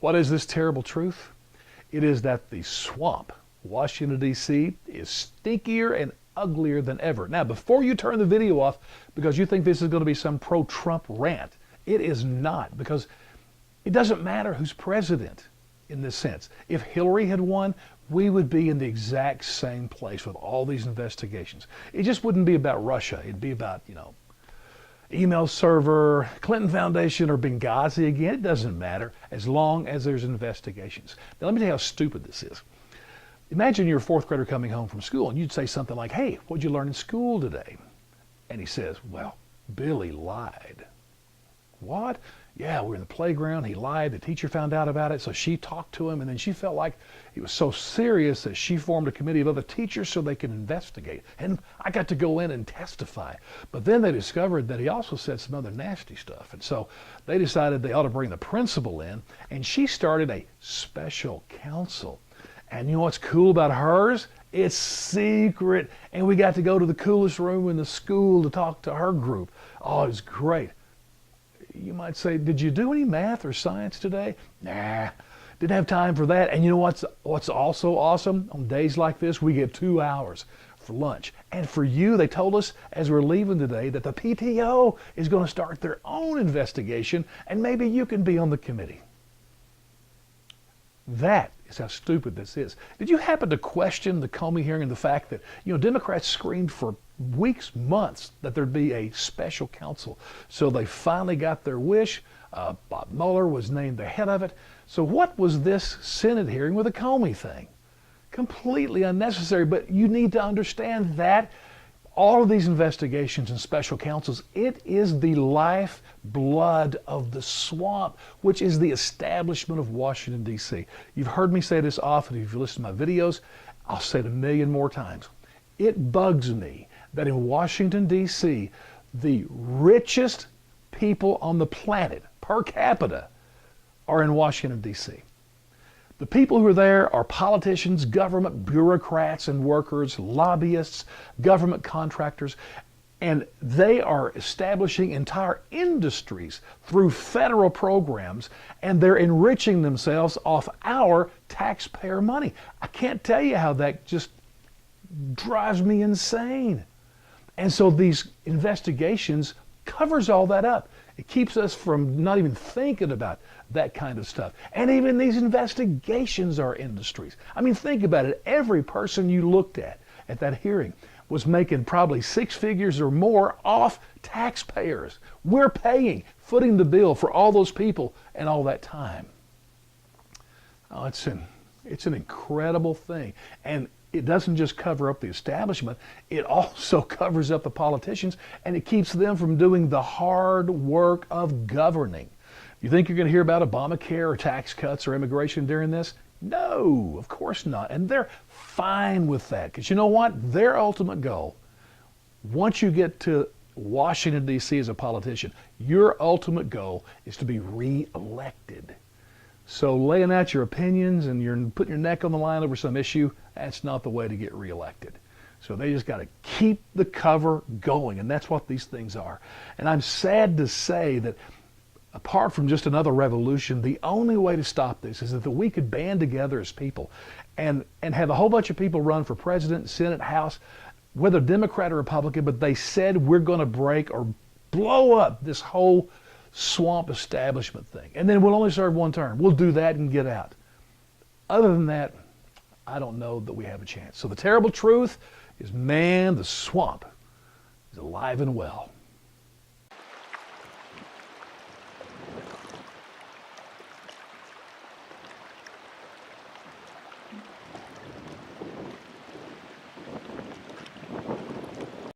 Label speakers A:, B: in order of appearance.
A: What is this terrible truth? It is that the swamp, Washington, D.C., is stinkier and uglier than ever. Now, before you turn the video off because you think this is going to be some pro-Trump rant, it is not, because it doesn't matter who's president in this sense. If Hillary had won, we would be in the exact same place with all these investigations. It just wouldn't be about Russia. It'd be about, email server, Clinton Foundation, or Benghazi again. It doesn't matter as long as there's investigations. Now, let me tell you how stupid this is. Imagine you're a fourth grader coming home from school and you'd say something like, "Hey, what'd you learn in school today?" And he says, "Well, Billy lied." "What?" "Yeah, we were in the playground. He lied. The teacher found out about it, so she talked to him, and then she felt like it was so serious that she formed a committee of other teachers so they could investigate. And I got to go in and testify." But then they discovered that he also said some other nasty stuff. And so they decided they ought to bring the principal in, and she started a special counsel. And you know what's cool about hers? It's secret. And we got to go to the coolest room in the school to talk to her group. Oh, it was great. You might say, "Did you do any math or science today?" Nah, didn't have time for that. And you know what's also awesome? On days like this, we get 2 hours for lunch. And for you, they told us as we're leaving today that the PTO is going to start their own investigation, and maybe you can be on the committee. That is how stupid this is. Did you happen to question the Comey hearing and the fact that, Democrats screamed for weeks, months, that there'd be a special counsel? So they finally got their wish. Bob Mueller was named the head of it. So what was this Senate hearing with the Comey thing? Completely unnecessary, but you need to understand that all of these investigations and special counsels, it is the lifeblood of the swamp, which is the establishment of Washington, D.C. You've heard me say this often. If you listen to my videos, I'll say it a million more times. It bugs me that in Washington, D.C., the richest people on the planet, per capita, are in Washington, D.C. The people who are there are politicians, government bureaucrats and workers, lobbyists, government contractors, and they are establishing entire industries through federal programs, and they're enriching themselves off our taxpayer money. I can't tell you how that just drives me insane. And so these investigations covers all that up. It keeps us from not even thinking about that kind of stuff. And even these investigations are industries. I mean, think about it. Every person you looked at that hearing was making probably 6 figures or more off taxpayers. We're paying, footing the bill for all those people and all that time. Oh, it's an incredible thing. And it doesn't just cover up the establishment, it also covers up the politicians, and it keeps them from doing the hard work of governing. You think you're going to hear about Obamacare or tax cuts or immigration during this? No, of course not. And they're fine with that, because you know what? Their ultimate goal, once you get to Washington, D.C. as a politician, your ultimate goal is to be re-elected. So laying out your opinions and you're putting your neck on the line over some issue, that's not the way to get reelected. So they just got to keep the cover going, and that's what these things are. And I'm sad to say that apart from just another revolution, the only way to stop this is that we could band together as people and have a whole bunch of people run for president, Senate, House, whether Democrat or Republican, but they said we're going to break or blow up this whole swamp establishment thing. And then we'll only serve one term. We'll do that and get out. Other than that, I don't know that we have a chance. So the terrible truth is, man, the swamp is alive and well.